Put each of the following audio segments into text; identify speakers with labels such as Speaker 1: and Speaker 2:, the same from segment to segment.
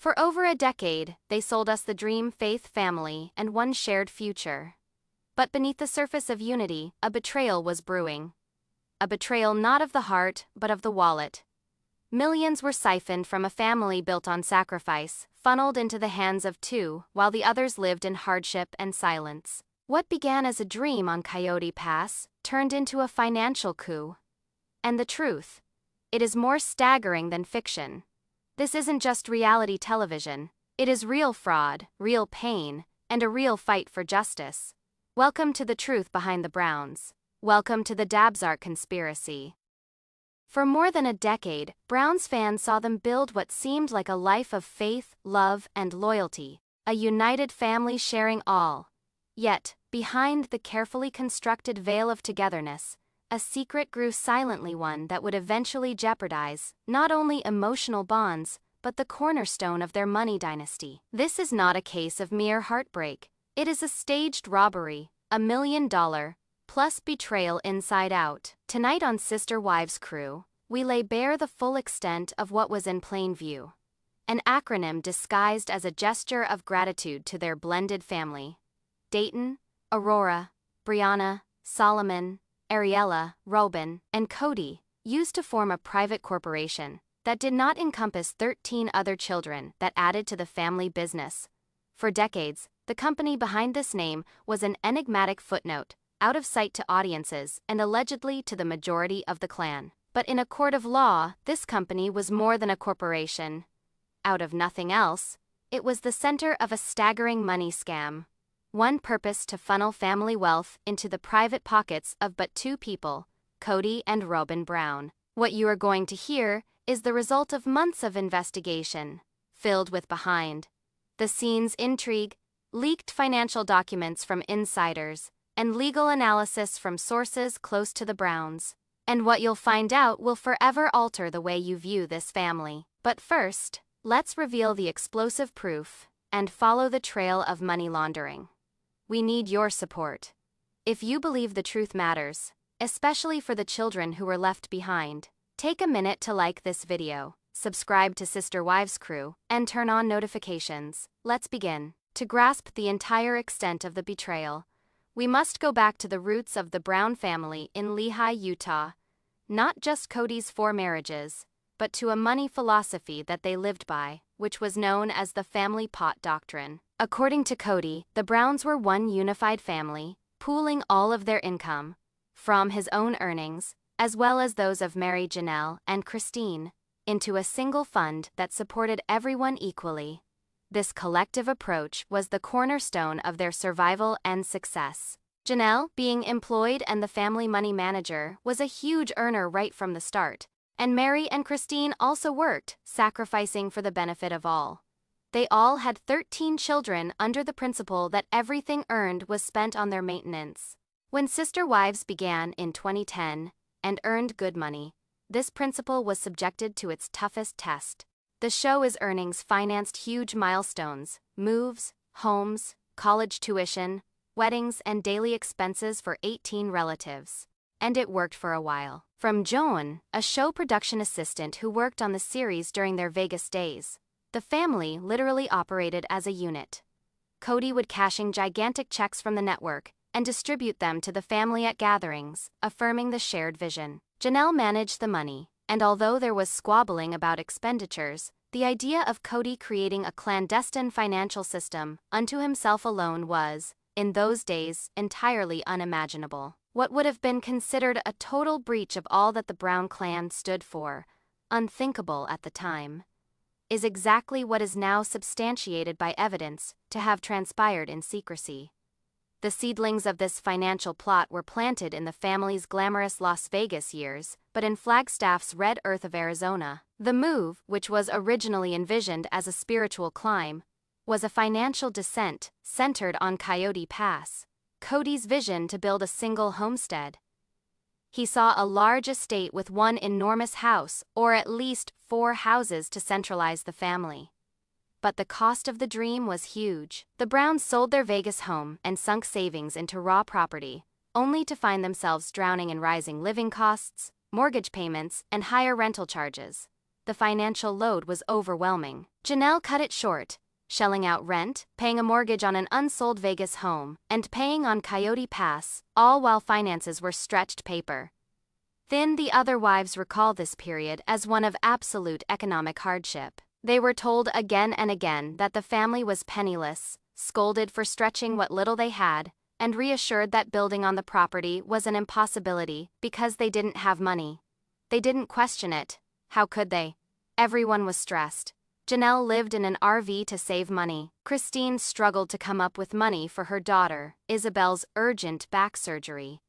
Speaker 1: For over a decade, they sold us the dream faith family and one shared future. But beneath the surface of unity, a betrayal was brewing. A betrayal not of the heart, but of the wallet. Millions were siphoned from a family built on sacrifice, funneled into the hands of two, while the others lived in hardship and silence. What began as a dream on Coyote Pass turned into a financial coup. And the truth? It is more staggering than fiction. This isn't just reality television. It is real fraud, real pain, and a real fight for justice. Welcome to the truth behind the Browns. Welcome to the Dabsart conspiracy. For more than a decade, Browns fans saw them build what seemed like a life of faith, love, and loyalty, a united family sharing all. Yet, behind the carefully constructed veil of togetherness, a secret grew silently, one that would eventually jeopardize not only emotional bonds, but the cornerstone of their money dynasty. This is not a case of mere heartbreak. It is a staged robbery, $1 million, plus betrayal inside out. Tonight on Sister Wives Crew, we lay bare the full extent of what was in plain view. An acronym disguised as a gesture of gratitude to their blended family. Dayton, Aurora, Brianna, Solomon, Ariella, Robyn, and Cody used to form a private corporation that did not encompass 13 other children that added to the family business. For decades, the company behind this name was an enigmatic footnote, out of sight to audiences and allegedly to the majority of the clan. But in a court of law, this company was more than a corporation. Out of nothing else, it was the center of a staggering money scam. One purpose to funnel family wealth into the private pockets of but two people, Cody and Robyn Brown. What you are going to hear is the result of months of investigation, filled with behind-the-scenes intrigue, leaked financial documents from insiders, and legal analysis from sources close to the Browns. And what you'll find out will forever alter the way you view this family. But first, let's reveal the explosive proof and follow the trail of money laundering. We need your support. If you believe the truth matters, especially for the children who were left behind, take a minute to like this video, subscribe to Sister Wives Crew, and turn on notifications. Let's begin. To grasp the entire extent of the betrayal, we must go back to the roots of the Brown family in Lehi, Utah. Not just Cody's 4 marriages, but to a money philosophy that they lived by, which was known as the family pot doctrine. According to Cody, the Browns were one unified family, pooling all of their income, from his own earnings, as well as those of Meri, Janelle, and Christine, into a single fund that supported everyone equally. This collective approach was the cornerstone of their survival and success. Janelle, being employed and the family money manager, was a huge earner right from the start, and Meri and Christine also worked, sacrificing for the benefit of all. They all had 13 children under the principle that everything earned was spent on their maintenance. When Sister Wives began in 2010 and earned good money, this principle was subjected to its toughest test. The show's earnings financed huge milestones, moves, homes, college tuition, weddings, and daily expenses for 18 relatives. And it worked for a while. From Joan, a show production assistant who worked on the series during their Vegas days, the family literally operated as a unit. Cody would cash in gigantic checks from the network and distribute them to the family at gatherings, affirming the shared vision. Janelle managed the money, and although there was squabbling about expenditures, the idea of Cody creating a clandestine financial system unto himself alone was, in those days, entirely unimaginable. What would have been considered a total breach of all that the Brown clan stood for, unthinkable at the time, is exactly what is now substantiated by evidence to have transpired in secrecy. The seedlings of this financial plot were planted in the family's glamorous Las Vegas years, but in Flagstaff's red earth of Arizona. The move, which was originally envisioned as a spiritual climb, was a financial descent centered on Coyote Pass, Cody's vision to build a single homestead. He saw a large estate with one enormous house, or at least 4 houses to centralize the family. But the cost of the dream was huge. The Browns sold their Vegas home and sunk savings into raw property, only to find themselves drowning in rising living costs, mortgage payments, and higher rental charges. the financial load was overwhelming. Janelle cut it short, shelling out rent, paying a mortgage on an unsold Vegas home, and paying on Coyote Pass, all while finances were stretched paper. Then the other wives recall this period as one of absolute economic hardship. They were told again and again that the family was penniless, scolded for stretching what little they had, and reassured that building on the property was an impossibility because they didn't have money. They didn't question it. How could they? Everyone was stressed. Janelle lived in an RV to save money. Christine struggled to come up with money for her daughter, Ysabel's urgent back surgery.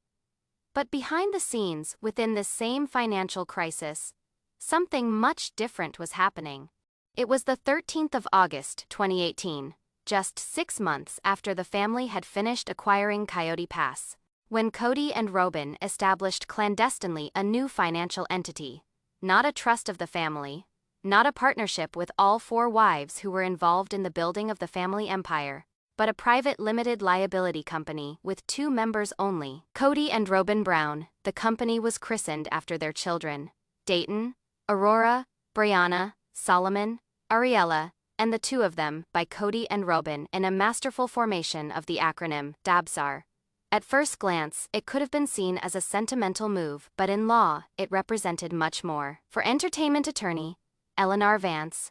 Speaker 1: But behind the scenes, within this same financial crisis, something much different was happening. It was the 13th of August, 2018, just 6 months after the family had finished acquiring Coyote Pass, when Cody and Robyn established clandestinely a new financial entity, not a trust of the family, not a partnership with all 4 wives who were involved in the building of the family empire, but a private limited liability company with 2 members only, Cody and Robyn Brown. The company was christened after their children, Dayton, Aurora, Brianna, Solomon, Ariella, and the 2 of them by Cody and Robyn in a masterful formation of the acronym DABSAR. At first glance, it could have been seen as a sentimental move, but in law, it represented much more. For entertainment attorney Eleanor Vance,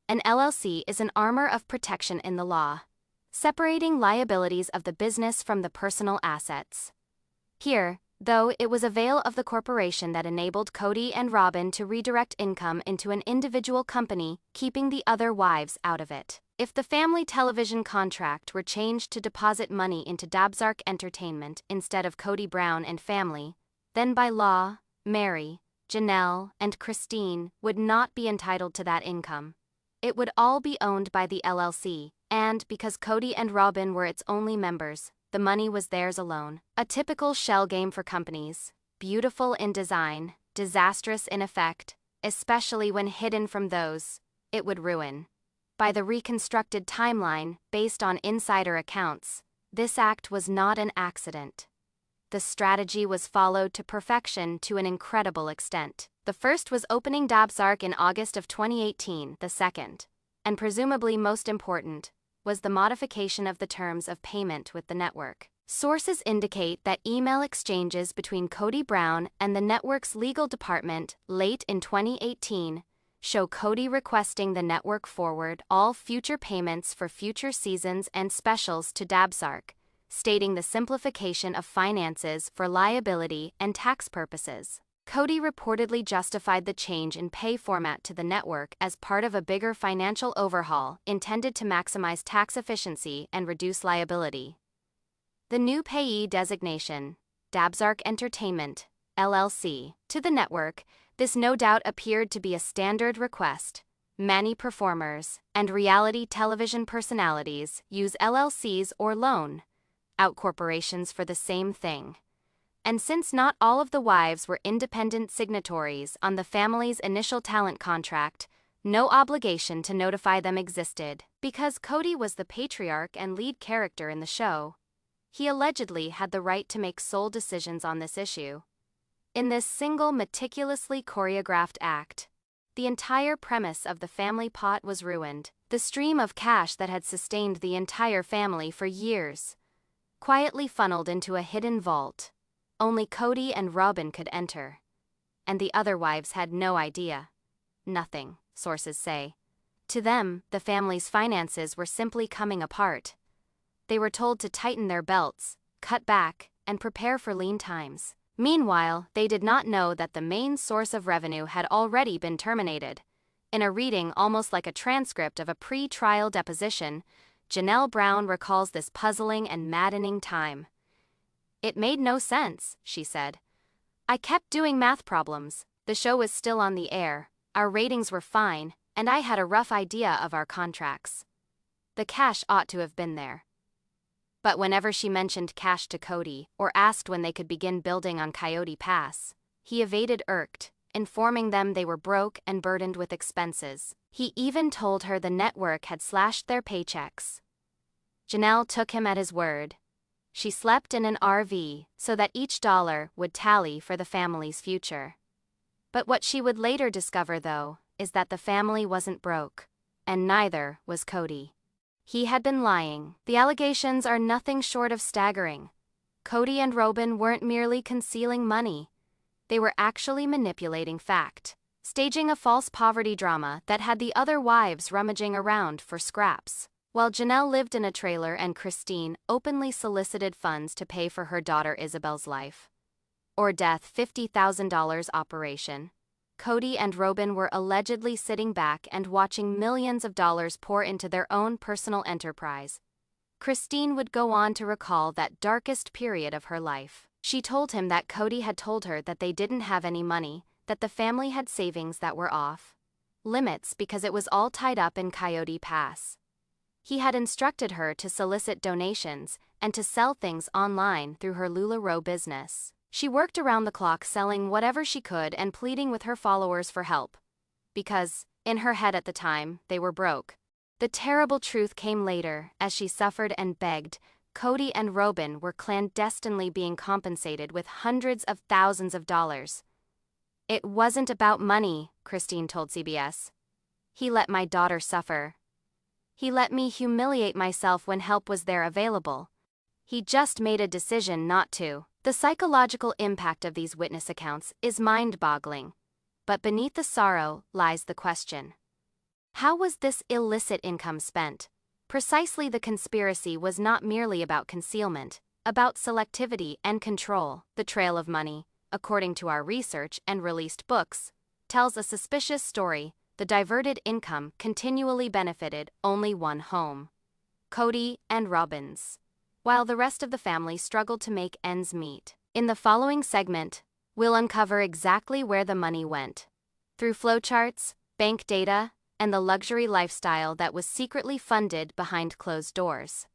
Speaker 1: an LLC is an armor of protection in the law, separating liabilities of the business from the personal assets. Here, though, it was a veil of the corporation that enabled Cody and Robyn to redirect income into an individual company, keeping the other wives out of it. If the family television contract were changed to deposit money into Dabsark Entertainment instead of Cody Brown and family, then by law, Meri, Janelle, and Christine would not be entitled to that income. It would all be owned by the LLC, and because Cody and Robyn were its only members, the money was theirs alone. A typical shell game for companies, beautiful in design, disastrous in effect, especially when hidden from those it would ruin. By the reconstructed timeline, based on insider accounts, this act was not an accident. The strategy was followed to perfection to an incredible extent. The first was opening Dabsark in August of 2018. The second, and presumably most important, was the modification of the terms of payment with the network. Sources indicate that email exchanges between Cody Brown and the network's legal department late in 2018 show Cody requesting the network forward all future payments for future seasons and specials to Dabsark, stating the simplification of finances for liability and tax purposes. Cody reportedly justified the change in pay format to the network as part of a bigger financial overhaul intended to maximize tax efficiency and reduce liability. The new payee designation, Dabsark Entertainment, LLC, to the network, this no doubt appeared to be a standard request. Many performers and reality television personalities use LLCs or loan-out corporations for the same thing. And since not all of the wives were independent signatories on the family's initial talent contract, no obligation to notify them existed. Because Cody was the patriarch and lead character in the show, he allegedly had the right to make sole decisions on this issue. In this single meticulously choreographed act, the entire premise of the family pot was ruined. The stream of cash that had sustained the entire family for years quietly funneled into a hidden vault. Only Cody and Robyn could enter. And the other wives had no idea. Nothing, sources say. To them, the family's finances were simply coming apart. They were told to tighten their belts, cut back, and prepare for lean times. Meanwhile, they did not know that the main source of revenue had already been terminated. In a reading almost like a transcript of a pre-trial deposition, Janelle Brown recalls this puzzling and maddening time. "It made no sense," she said. "I kept doing math problems. The show was still on the air, our ratings were fine, and I had a rough idea of our contracts. The cash ought to have been there." But whenever she mentioned cash to Cody, or asked when they could begin building on Coyote Pass, he evaded irked, informing them they were broke and burdened with expenses. He even told her the network had slashed their paychecks. Janelle took him at his word. She slept in an RV so that each dollar would tally for the family's future. But what she would later discover, though, is that the family wasn't broke. And neither was Cody. He had been lying. The allegations are nothing short of staggering. Cody and Robyn weren't merely concealing money. They were actually manipulating fact, staging a false poverty drama that had the other wives rummaging around for scraps. While Janelle lived in a trailer and Christine openly solicited funds to pay for her daughter Ysabel's life or death $50,000 operation, Cody and Robyn were allegedly sitting back and watching millions of dollars pour into their own personal enterprise. Christine would go on to recall that darkest period of her life. She told him that Cody had told her that they didn't have any money, that the family had savings that were off limits because it was all tied up in Coyote Pass. He had instructed her to solicit donations and to sell things online through her LuLaRoe business. She worked around the clock selling whatever she could and pleading with her followers for help. Because, in her head at the time, they were broke. The terrible truth came later. As she suffered and begged, Cody and Robyn were clandestinely being compensated with hundreds of thousands of dollars. "It wasn't about money," Christine told CBS. "He let my daughter suffer. He let me humiliate myself when help was there available. He just made a decision not to." The psychological impact of these witness accounts is mind-boggling. But beneath the sorrow lies the question. How was this illicit income spent? Precisely, the conspiracy was not merely about concealment, about selectivity and control. The trail of money, according to our research and released books, tells a suspicious story. The diverted income continually benefited only one home, Cody and Robyn's, while the rest of the family struggled to make ends meet. In the following segment, we'll uncover exactly where the money went, through flowcharts, bank data, and the luxury lifestyle that was secretly funded behind closed doors.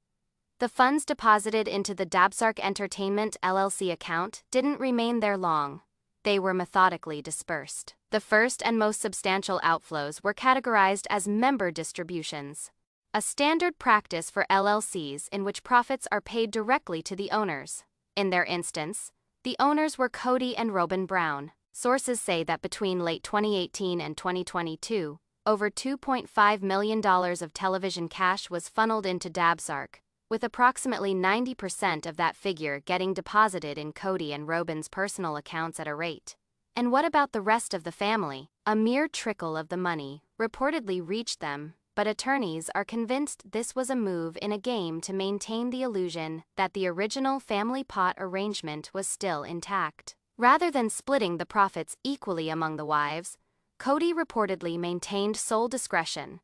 Speaker 1: The funds deposited into the Dabsark Entertainment LLC account didn't remain there long. They were methodically dispersed. The first and most substantial outflows were categorized as member distributions, a standard practice for LLCs in which profits are paid directly to the owners. In their instance, the owners were Cody and Robyn Brown. Sources say that between late 2018 and 2022, over $2.5 million of television cash was funneled into Dabsark, with approximately 90% of that figure getting deposited in Cody and Robyn's personal accounts at a rate. And what about the rest of the family? A mere trickle of the money reportedly reached them, but attorneys are convinced this was a move in a game to maintain the illusion that the original family pot arrangement was still intact. Rather than splitting the profits equally among the wives, Cody reportedly maintained sole discretion,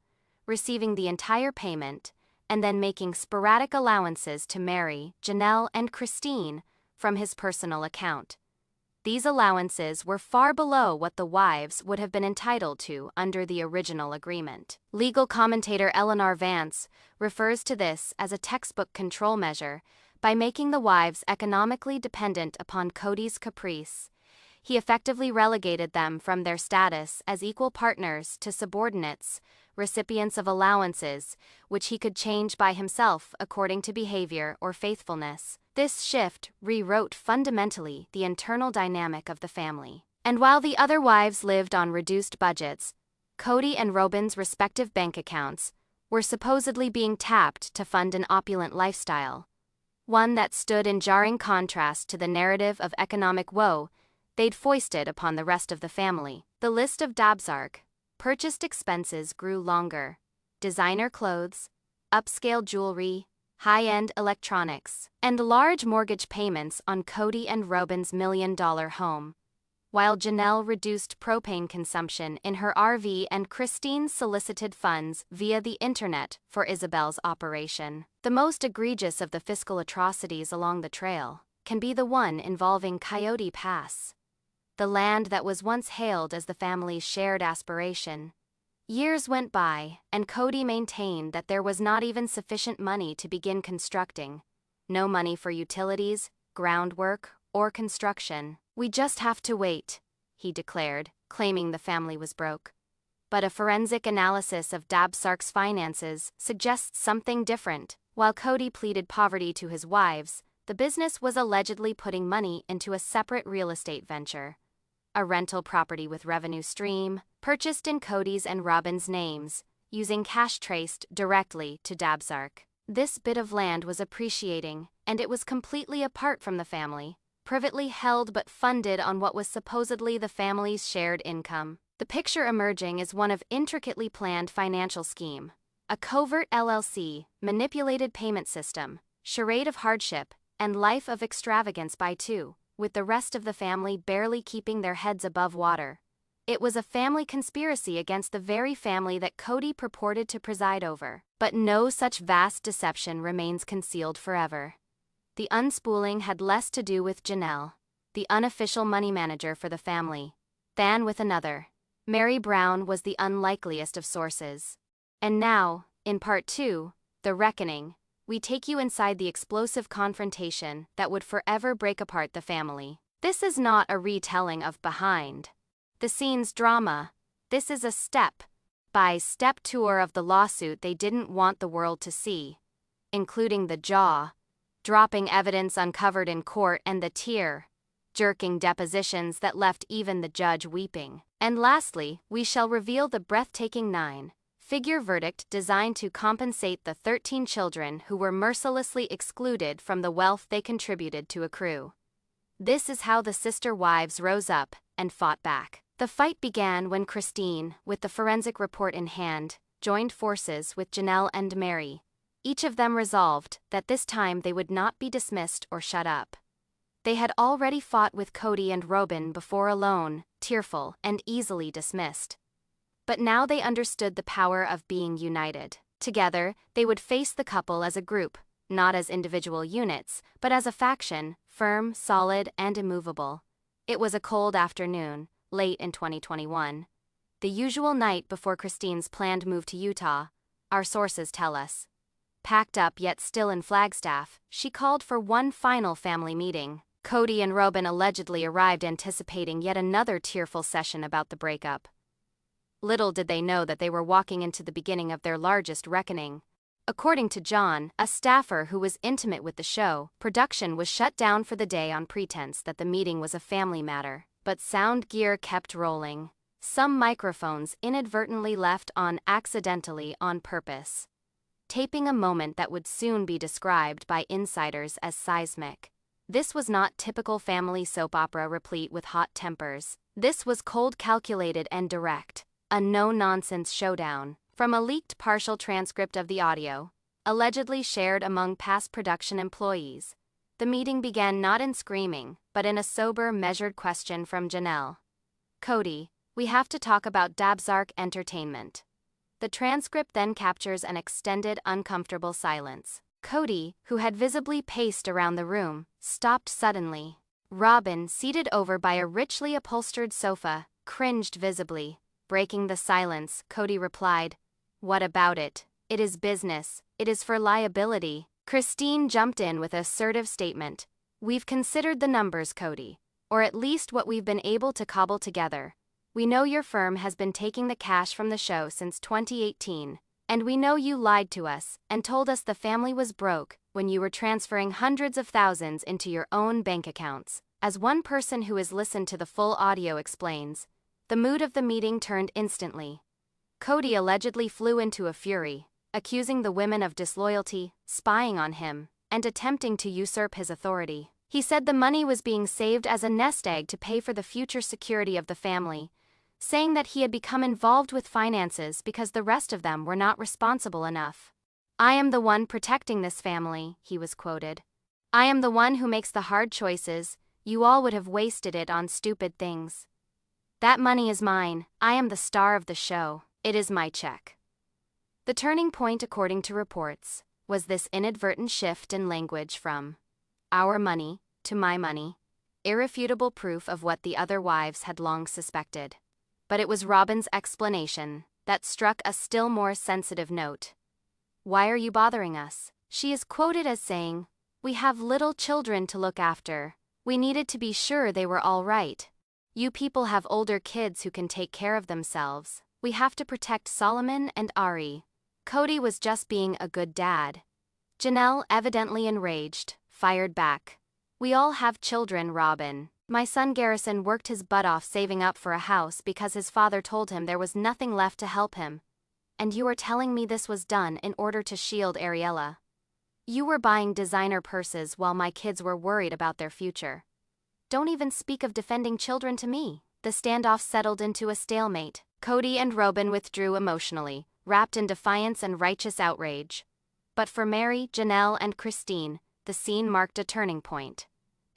Speaker 1: receiving the entire payment and then making sporadic allowances to Meri, Janelle, and Christine from his personal account. These allowances were far below what the wives would have been entitled to under the original agreement. Legal commentator Eleanor Vance refers to this as a textbook control measure. By making the wives economically dependent upon Cody's caprice, he effectively relegated them from their status as equal partners to subordinates, recipients of allowances, which he could change by himself according to behavior or faithfulness. This shift rewrote fundamentally the internal dynamic of the family. And while the other wives lived on reduced budgets, Cody and Robyn's respective bank accounts were supposedly being tapped to fund an opulent lifestyle, one that stood in jarring contrast to the narrative of economic woe they'd foisted upon the rest of the family. The list of Dabsark purchased expenses grew longer: designer clothes, upscale jewelry, high-end electronics, and large mortgage payments on Cody and Robyn's million-dollar home, while Janelle reduced propane consumption in her RV and Christine solicited funds via the internet for Ysabel's operation. The most egregious of the fiscal atrocities along the trail can be the one involving Coyote Pass, the land that was once hailed as the family's shared aspiration. Years went by, and Cody maintained that there was not even sufficient money to begin constructing. No money for utilities, groundwork, or construction. "We just have to wait," he declared, claiming the family was broke. But a forensic analysis of Dabsark's finances suggests something different. While Cody pleaded poverty to his wives, the business was allegedly putting money into a separate real estate venture, a rental property with revenue stream, purchased in Cody's and Robyn's names, using cash traced directly to Dabzark. This bit of land was appreciating, and it was completely apart from the family, privately held but funded on what was supposedly the family's shared income. The picture emerging is one of intricately planned financial scheme. A covert LLC, manipulated payment system, charade of hardship, and life of extravagance by two, with the rest of the family barely keeping their heads above water. It was a family conspiracy against the very family that Cody purported to preside over. But no such vast deception remains concealed forever. The unspooling had less to do with Janelle, the unofficial money manager for the family, than with another. Meri Brown was the unlikeliest of sources. And now, in part 2, The Reckoning, we take you inside the explosive confrontation that would forever break apart the family. This is not a retelling of Behind the Scenes drama. This is a step-by-step tour of the lawsuit they didn't want the world to see, including the jaw-dropping evidence uncovered in court and the tear-jerking depositions that left even the judge weeping. And lastly, we shall reveal the breathtaking 9-figure verdict designed to compensate the 13 children who were mercilessly excluded from the wealth they contributed to accrue. This is how the sister wives rose up and fought back. The fight began when Christine, with the forensic report in hand, joined forces with Janelle and Meri. Each of them resolved that this time they would not be dismissed or shut up. They had already fought with Cody and Robyn before alone, tearful, and easily dismissed. But now they understood the power of being united. Together, they would face the couple as a group, not as individual units, but as a faction, firm, solid, and immovable. It was a cold afternoon, late in 2021. The usual night before Christine's planned move to Utah, our sources tell us. Packed up yet still in Flagstaff, she called for one final family meeting. Cody and Robyn allegedly arrived anticipating yet another tearful session about the breakup. Little did they know that they were walking into the beginning of their largest reckoning. According to John, a staffer who was intimate with the show, production was shut down for the day on pretense that the meeting was a family matter. But sound gear kept rolling. Some microphones inadvertently left on accidentally on purpose, taping a moment that would soon be described by insiders as seismic. This was not typical family soap opera replete with hot tempers. This was cold, calculated, and direct. A no-nonsense showdown. From a leaked partial transcript of the audio, allegedly shared among past production employees, the meeting began not in screaming, but in a sober, measured question from Janelle. Cody, we have to talk about Dabzark Entertainment. The transcript then captures an extended, uncomfortable silence. Cody, who had visibly paced around the room, stopped suddenly. Robyn, seated over by a richly upholstered sofa, cringed visibly. Breaking the silence, Cody replied, "What about it? It is business. It is for liability." Christine jumped in with an assertive statement. "We've considered the numbers, Cody, or at least what we've been able to cobble together. We know your firm has been taking the cash from the show since 2018, and we know you lied to us and told us the family was broke when you were transferring hundreds of thousands into your own bank accounts." As one person who has listened to the full audio explains, the mood of the meeting turned instantly. Cody allegedly flew into a fury, accusing the women of disloyalty, spying on him, and attempting to usurp his authority. He said the money was being saved as a nest egg to pay for the future security of the family, saying that he had become involved with finances because the rest of them were not responsible enough. "I am the one protecting this family," he was quoted. "I am the one who makes the hard choices. You all would have wasted it on stupid things. That money is mine. I am the star of the show. It is my check." The turning point, according to reports, was this inadvertent shift in language from "our money" to "my money," irrefutable proof of what the other wives had long suspected. But it was Robyn's explanation that struck a still more sensitive note. "Why are you bothering us?" She is quoted as saying, "We have little children to look after. We needed to be sure they were all right. You people have older kids who can take care of themselves. We have to protect Solomon and Ari." Cody was just being a good dad. Janelle, evidently enraged, fired back. "We all have children, Robyn. My son Garrison worked his butt off saving up for a house because his father told him there was nothing left to help him. And you are telling me this was done in order to shield Ariella? You were buying designer purses while my kids were worried about their future. Don't even speak of defending children to me. The standoff settled into a stalemate. Cody and Robyn withdrew emotionally, wrapped in defiance and righteous outrage. But for Meri, Janelle, and Christine, the scene marked a turning point.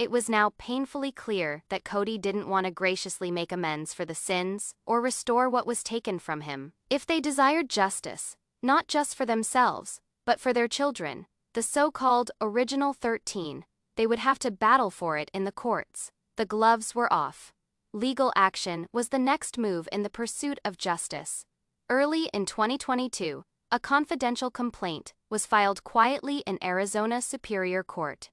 Speaker 1: It was now painfully clear that Cody didn't want to graciously make amends for the sins or restore what was taken from him. If they desired justice, not just for themselves, but for their children, the so-called original 13, they would have to battle for it in the courts. The gloves were off. Legal action was the next move in the pursuit of justice. Early in 2022, a confidential complaint was filed quietly in Arizona's Superior Court.